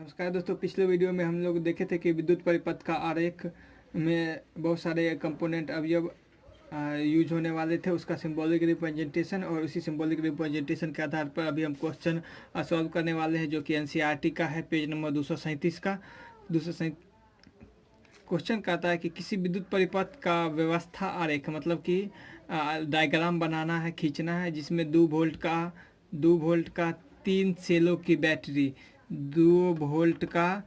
नमस्कार दोस्तों, पिछले वीडियो में हम लोग देखे थे कि विद्युत परिपथ का आरेख में बहुत सारे कंपोनेंट अवयव यूज होने वाले थे, उसका सिंबॉलिक रिप्रेजेंटेशन, और उसी सिंबॉलिक रिप्रेजेंटेशन के आधार पर अभी हम क्वेश्चन सॉल्व करने वाले हैं, जो कि एनसीईआरटी का है, पेज नंबर 237 का। 237 क्वेश्चन कहता है कि किसी विद्युत परिपथ का व्यवस्था आरेख, मतलब कि डायग्राम बनाना है, खींचना है, जिसमें 2 वोल्ट का 3 सेलों की बैटरी, 2 वोल्ट का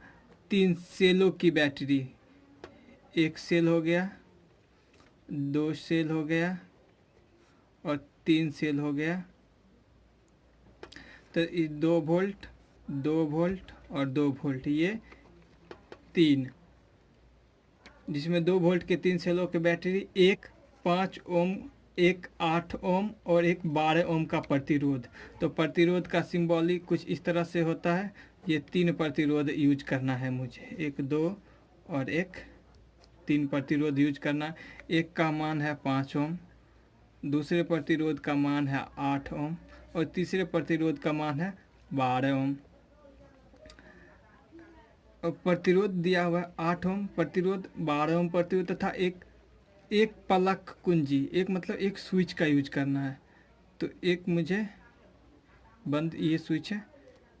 3 सेलों की बैटरी, 1 सेल हो गया, 2 सेल हो गया और 3 सेल हो गया। तो 2 वोल्ट, 2 वोल्ट और 2 वोल्ट, ये 3, जिसमें 2 वोल्ट के 3 सेलों की बैटरी, एक 5 ओम, एक 8 ओम और एक 12 ओम का प्रतिरोध। तो प्रतिरोध का सिंबॉलिक कुछ इस तरह से होता है। ये 3 प्रतिरोध यूज करना है मुझे, 1, 2 और 1, 3 प्रतिरोध यूज करना। एक का मान है 5 ओम, दूसरे प्रतिरोध का मान है 8 ओम और तीसरे प्रतिरोध का मान है 12 ओम। और प्रतिरोध दिया हुआ है 8 ओम प्रतिरोध, 12 ओम प्रतिरोध तथा एक पलक कुंजी, एक मतलब एक स्विच का यूज करना है। तो एक मुझे बंद, ये स्विच है,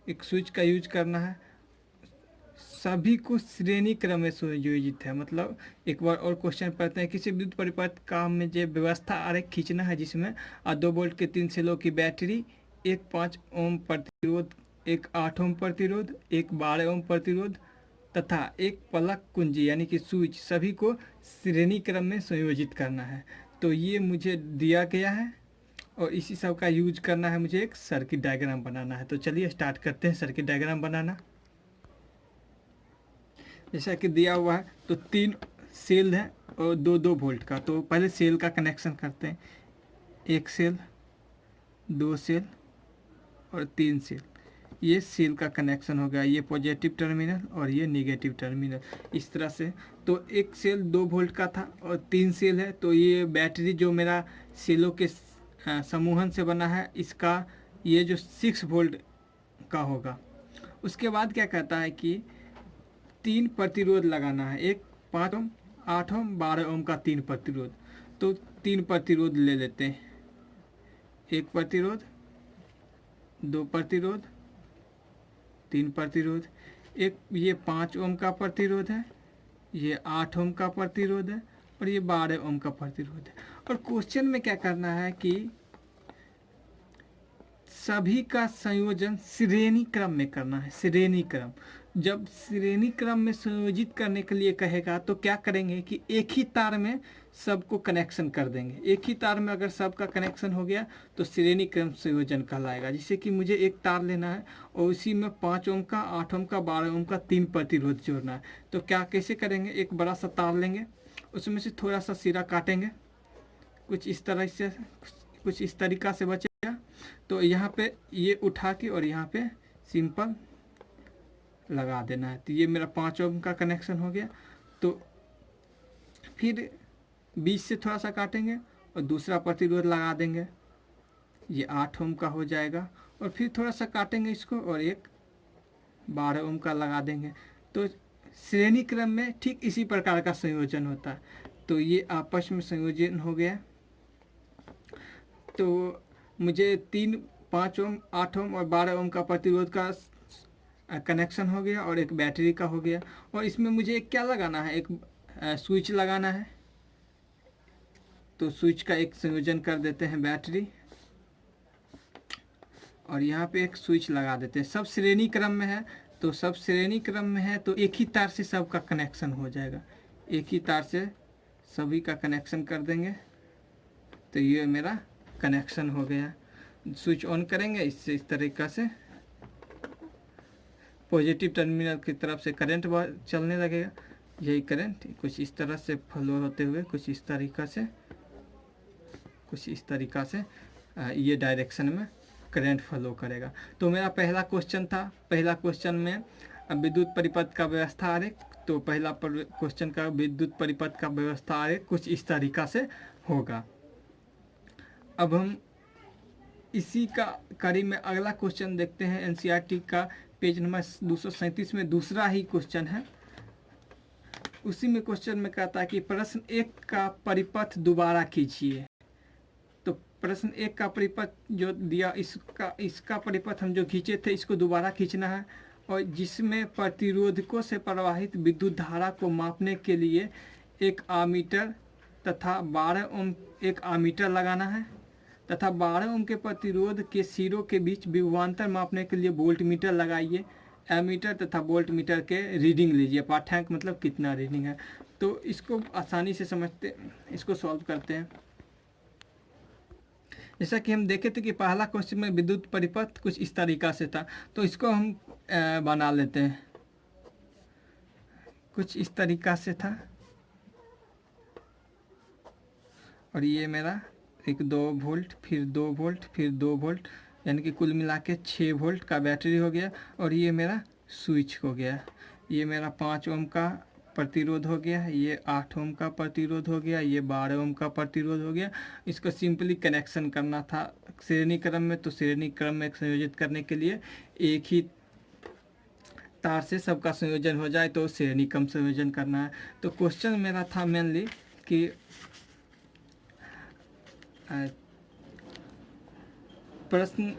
एक स्विच का यूज करना है। सभी को श्रेणी क्रम में सुयोजित है। मतलब एक बार और क्वेश्चन पढ़ते हैं। किसी विद्युत परिपथ का मुझे व्यवस्था आरेख खींचना है, जिसमें 2 वोल्ट के 3 सेलों की बैटरी, एक 5 ओम प्रतिरोध, एक 8 ओम प्रतिरोध, एक 12 ओम प्रतिरोध तथा एक पलक कुंजी यानी कि स्विच, सभी को श्रेणी क्रम में संयोजित करना है। तो ये मुझे दिया गया है और इसी सब का यूज करना है। मुझे एक सर्किट डायग्राम बनाना है। तो चलिए स्टार्ट करते हैं सर्किट डायग्राम बनाना। जैसा कि दिया हुआ है, तो 3 सेल है और 2-2 वोल्ट का। तो पहले सेल का कनेक्शन करते हैं। 1 सेल, 2 सेल और 3 सेल, ये सेल का कनेक्शन हो गया। ये पॉजिटिव टर्मिनल और ये नेगेटिव टर्मिनल, इस तरह से। तो एक सेल 2 वोल्ट का था और 3 सेल है, तो ये बैटरी जो मेरा सेलों के समूहन से बना है, इसका ये जो 6 वोल्ट का होगा। उसके बाद क्या कहता है कि 3 प्रतिरोध लगाना है, एक 5 ओम, 8 ओम, 12 ओम का 3 प्रतिरोध। तो 3 प्रतिरोध ले लेते हैं। 1 प्रतिरोध, 2 प्रतिरोध, 3 प्रतिरोध। एक ये 5 ओम का प्रतिरोध है, ये 8 ओम का प्रतिरोध है और ये 12 ओम का प्रतिरोध है। और क्वेश्चन में क्या करना है कि सभी का संयोजन श्रेणी क्रम में करना है। श्रेणी क्रम, जब श्रेणी क्रम में संयोजित करने के लिए कहेगा तो क्या करेंगे कि एक ही तार में सबको कनेक्शन कर देंगे। एक ही तार में अगर सबका कनेक्शन हो गया तो श्रेणी क्रम संयोजन कहलाएगा। जैसे कि मुझे एक तार लेना है और उसी में 5 ओम का, 8 ओम का, 12 ओम का 3 प्रतिरोध जोड़ना है। तो क्या कैसे करेंगे, एक बड़ा सा तार लेंगे, उसमें से थोड़ा सा सिरा काटेंगे, कुछ इस तरह से, कुछ इस तरीका से बचेगा। तो यहाँ पे ये उठा के और यहाँ पे सिंपल लगा देना है। तो ये मेरा 5 ओम का कनेक्शन हो गया। तो फिर बीच से थोड़ा सा काटेंगे और दूसरा प्रतिरोध लगा देंगे, ये 8 ओम का हो जाएगा। और फिर थोड़ा सा काटेंगे इसको और एक 12 ओम का लगा देंगे। तो श्रेणी क्रम में ठीक इसी प्रकार का संयोजन होता है। तो ये आपस में संयोजन हो गया। तो मुझे 3, 5 ओम, 8 ओम और 12 ओम का प्रतिरोध का कनेक्शन हो गया और एक बैटरी का हो गया। और इसमें मुझे क्या लगाना है, एक स्विच लगाना है। तो स्विच का एक संयोजन कर देते हैं, बैटरी, और यहाँ पे एक स्विच लगा देते हैं। सब श्रेणी क्रम में है, तो सब श्रेणी क्रम में है तो एक ही तार से सबका कनेक्शन हो जाएगा। एक ही तार से सभी का कनेक्शन कर देंगे। तो ये मेरा कनेक्शन हो गया। स्विच ऑन करेंगे, इससे इस तरीक़ा से पॉजिटिव टर्मिनल की तरफ से करंट चलने लगेगा। यही करंट कुछ इस तरह से फ्लो होते हुए कुछ इस तरीक़ा से ये डायरेक्शन में करंट फ्लो करेगा। तो मेरा पहला क्वेश्चन था। पहला क्वेश्चन में विद्युत परिपथ का व्यवस्था आरेख, तो पहला क्वेश्चन का विद्युत परिपथ का व्यवस्था आरेख कुछ इस तरीक़ा से होगा। अब हम इसी का कड़ी में अगला क्वेश्चन देखते हैं। एनसीईआरटी का पेज नंबर 237 में दूसरा ही क्वेश्चन है। उसी में क्वेश्चन में कहता है कि प्रश्न 1 का परिपथ दोबारा खींचिए। तो प्रश्न 1 का परिपथ जो दिया, इसका परिपथ हम जो खींचे थे इसको दोबारा खींचना है, और जिसमें प्रतिरोधकों से प्रवाहित विद्युत धारा को मापने के लिए एक आमीटर तथा 12 ओम एक आमीटर लगाना है, तथा 12 ओम के प्रतिरोध के सिरों के बीच विभवांतर मापने के लिए वोल्ट मीटर लगाइए। एमीटर तथा वोल्ट मीटर के रीडिंग लीजिए। पाठ्यांक मतलब कितना रीडिंग है। तो इसको आसानी से समझते, इसको सॉल्व करते हैं। जैसा कि हम देखे थे कि पहला क्वेश्चन में विद्युत परिपथ कुछ इस तरीका से था, तो इसको हम बना लेते हैं। कुछ इस तरीका से था, और ये मेरा एक 2 वोल्ट, फिर 2 वोल्ट, फिर 2 वोल्ट, यानी कि कुल मिला के 6 वोल्ट का बैटरी हो गया। और ये मेरा स्विच हो गया। ये मेरा 5 ओम का प्रतिरोध हो गया, ये 8 ओम का प्रतिरोध हो गया, ये 12 ओम का प्रतिरोध हो गया। इसको सिंपली कनेक्शन करना था श्रेणी क्रम में, तो श्रेणी क्रम में संयोजित करने के लिए एक ही तार से सबका संयोजन हो जाए तो श्रेणी क्रम संयोजन करना है। तो क्वेश्चन मेरा था मेनली कि प्रश्न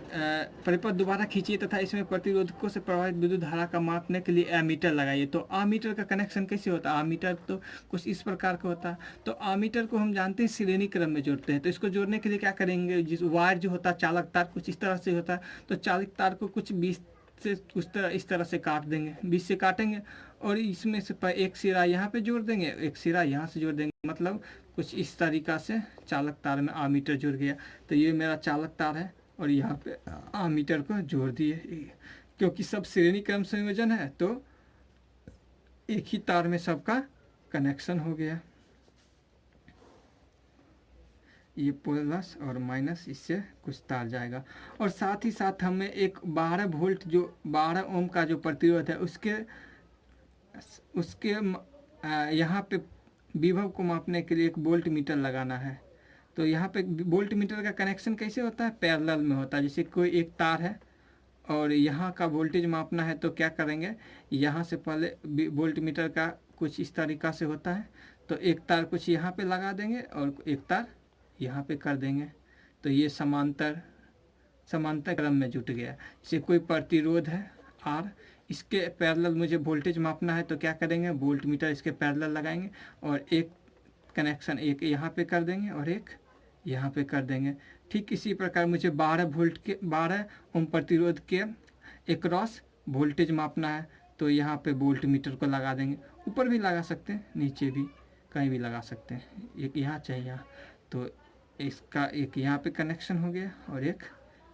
परिपथ दोबारा खींचिए तथा इसमें प्रतिरोधकों से प्रवाहित विद्युत धारा का मापने के लिए एमीटर लगाइए। तो आमीटर का कनेक्शन कैसे होता है? आमीटर तो कुछ इस प्रकार का होता है। तो आमीटर को हम जानते हैं श्रेणी क्रम में जोड़ते हैं। तो इसको जोड़ने के लिए क्या करेंगे, जिस वायर जो होता है चालक तार कुछ इस तरह से होता है, तो चालक तार को कुछ 20 से कुछ तरह इस तरह से काट देंगे, 20 से काटेंगे, और इसमें से एक सिरा यहाँ पे जोड़ देंगे, एक सिरा यहाँ से जोड़ देंगे। मतलब कुछ इस तरीका से चालक तार में आमीटर जुड़ गया। तो ये मेरा चालक तार है, और यहाँ पे आमीटर को जोड़ दिए। क्योंकि सब श्रेणी क्रम संयोजन है तो एक ही तार में सबका कनेक्शन हो गया। ये प्लस और माइनस, इससे कुछ तार जाएगा। और साथ ही साथ हमें एक 12 वोल्ट जो 12 ओम का जो प्रतिरोध है उसके यहाँ पे विभव को मापने के लिए एक वोल्ट मीटर लगाना है। तो यहाँ पे वोल्ट मीटर का कनेक्शन कैसे होता है? पैरेलल में होता है। जैसे कोई एक तार है और यहाँ का वोल्टेज मापना है, तो क्या करेंगे, यहाँ से पहले वोल्ट मीटर का कुछ इस तरीका से होता है। तो एक तार कुछ यहाँ पे लगा देंगे और एक तार यहाँ पे कर देंगे, तो ये समांतर क्रम में जुट गया। जैसे कोई प्रतिरोध है R, इसके पैरेलल मुझे वोल्टेज मापना है, तो क्या करेंगे, वोल्ट मीटर इसके पैरेलल लगाएंगे और एक कनेक्शन एक यहाँ पे कर देंगे और एक यहाँ पे कर देंगे। ठीक इसी प्रकार मुझे 12 ओम प्रतिरोध के एक्रॉस वोल्टेज मापना है, तो यहाँ पे वोल्ट मीटर को लगा देंगे। ऊपर भी लगा सकते हैं, नीचे भी, कहीं भी लगा सकते हैं। एक यहाँ चाहिए यहाँ, तो इसका एक यहाँ पे कनेक्शन हो गया और एक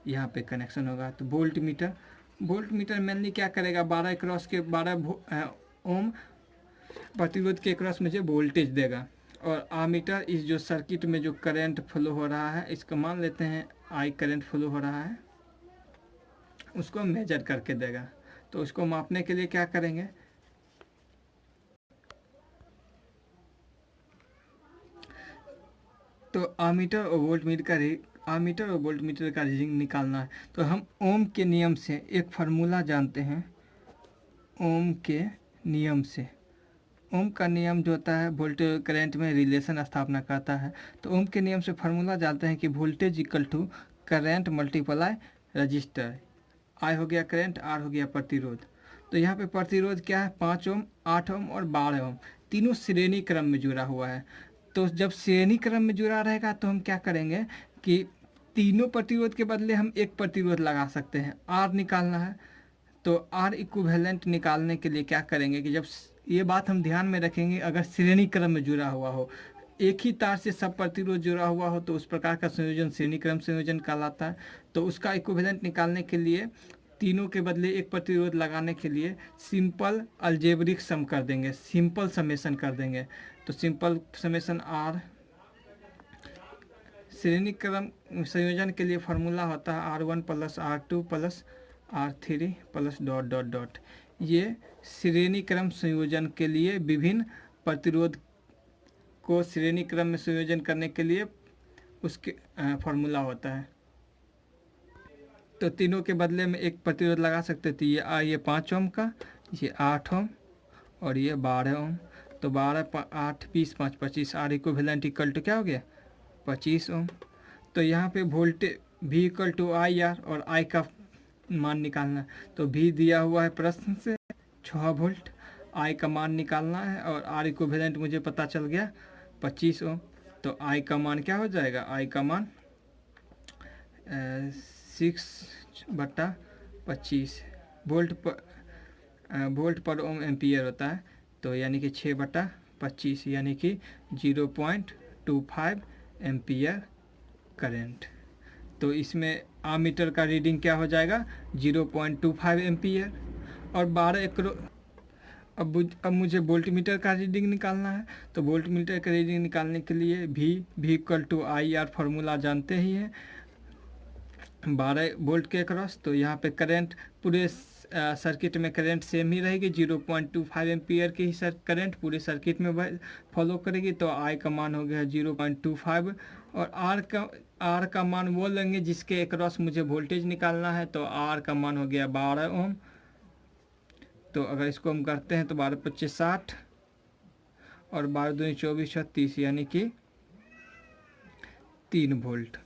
यहाँ पे कनेक्शन होगा। तो वोल्ट मीटर मेनली क्या करेगा, 12 ओम प्रतिरोध के एक्रॉस मुझे वोल्टेज देगा। और आमीटर इस जो सर्किट में जो करंट फ्लो हो रहा है, इसको मान लेते हैं I करंट फ्लो हो रहा है, उसको मेजर करके देगा। तो उसको मापने के लिए क्या करेंगे, तो आमीटर और वोल्ट मीटर का रीडिंग निकालना है। तो हम ओम के नियम से एक फार्मूला जानते हैं। ओम के नियम से, ओम का नियम जो होता है वोल्टेज करंट में रिलेशन स्थापना करता है। तो ओम के नियम से फार्मूला जानते हैं कि voltage equal to current multiply register. I हो गया करंट, R हो गया प्रतिरोध। तो यहाँ पे प्रतिरोध क्या है, 5 ओम, 8 ओम और 12 ओम, तीनों श्रेणी क्रम में जुड़ा हुआ है। तो जब श्रेणी क्रम में जुड़ा रहेगा तो हम क्या करेंगे कि तीनों प्रतिरोध के बदले हम एक प्रतिरोध लगा सकते हैं। R निकालना है, तो R इक्विवेलेंट निकालने के लिए क्या करेंगे कि जब ये बात हम ध्यान में रखेंगे, अगर श्रेणी क्रम में जुड़ा हुआ हो, एक ही तार से सब प्रतिरोध जुड़ा हुआ हो, तो उस प्रकार का संयोजन श्रेणी क्रम संयोजन कहलाता है। तो उसका इक्विवेलेंट निकालने के लिए तीनों के बदले एक प्रतिरोध लगाने के लिए सिंपल अलजेब्रिक सम कर देंगे, सिंपल समेशन कर देंगे। तो सिंपल समेशन R, श्रेणी क्रम संयोजन के लिए फार्मूला होता है R1 plus R2 plus R3 plus dot dot dot. ये श्रेणी क्रम संयोजन के लिए विभिन्न प्रतिरोध को श्रेणी क्रम में संयोजन करने के लिए उसके फार्मूला होता है। तो तीनों के बदले में एक प्रतिरोध लगा सकते थे। ये 5 ओम का, ये 8 ओम और ये 12 ओम। तो 12 8 20 5 25, आर इक्विवेलेंट इक्वल टू क्या हो गया 25 ओम। तो यहाँ पे voltage V equal to I R और I का मान निकालना है। तो V दिया हुआ है प्रश्न से 6 वोल्ट, I का मान निकालना है और R इक्विवेलेंट मुझे पता चल गया 25 ओम। तो I का मान क्या हो जाएगा, I का मान 6/25 वोल्ट पर ओम एम्पियर होता है। तो यानी कि 6/25 यानी कि 0.25 एम्पियर करंट। तो इसमें आमीटर का रीडिंग क्या हो जाएगा 0.25 एम्पियर। और 12 एकरो अब मुझे वोल्ट मीटर का रीडिंग निकालना है। तो वोल्ट मीटर का रीडिंग निकालने के लिए V equal to I R formula जानते ही हैं 12 वोल्ट के अक्रॉस। तो यहाँ पे करंट पूरे सर्किट में करंट सेम ही रहेगी 0.25 एम्पियर की ही करंट पूरे सर्किट में फॉलो करेगी। तो आई का मान हो गया 0.25 और आर का मान वो लेंगे जिसके अक्रॉस मुझे वोल्टेज निकालना है। तो आर का मान हो गया 12 ओम। तो अगर इसको हम करते हैं तो 12×5 = 60 और 12×2 = 24 36 यानी कि 3 वोल्ट।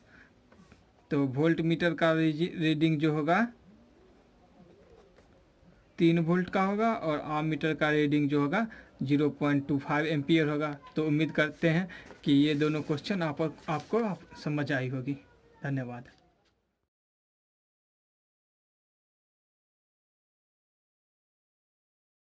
तो वोल्ट मीटर का रीडिंग जो होगा 3 वोल्ट का होगा और आम मीटर का रीडिंग जो होगा 0.25 एम्पियर होगा। तो उम्मीद करते हैं कि ये दोनों क्वेश्चन आपको समझ आई होगी। धन्यवाद।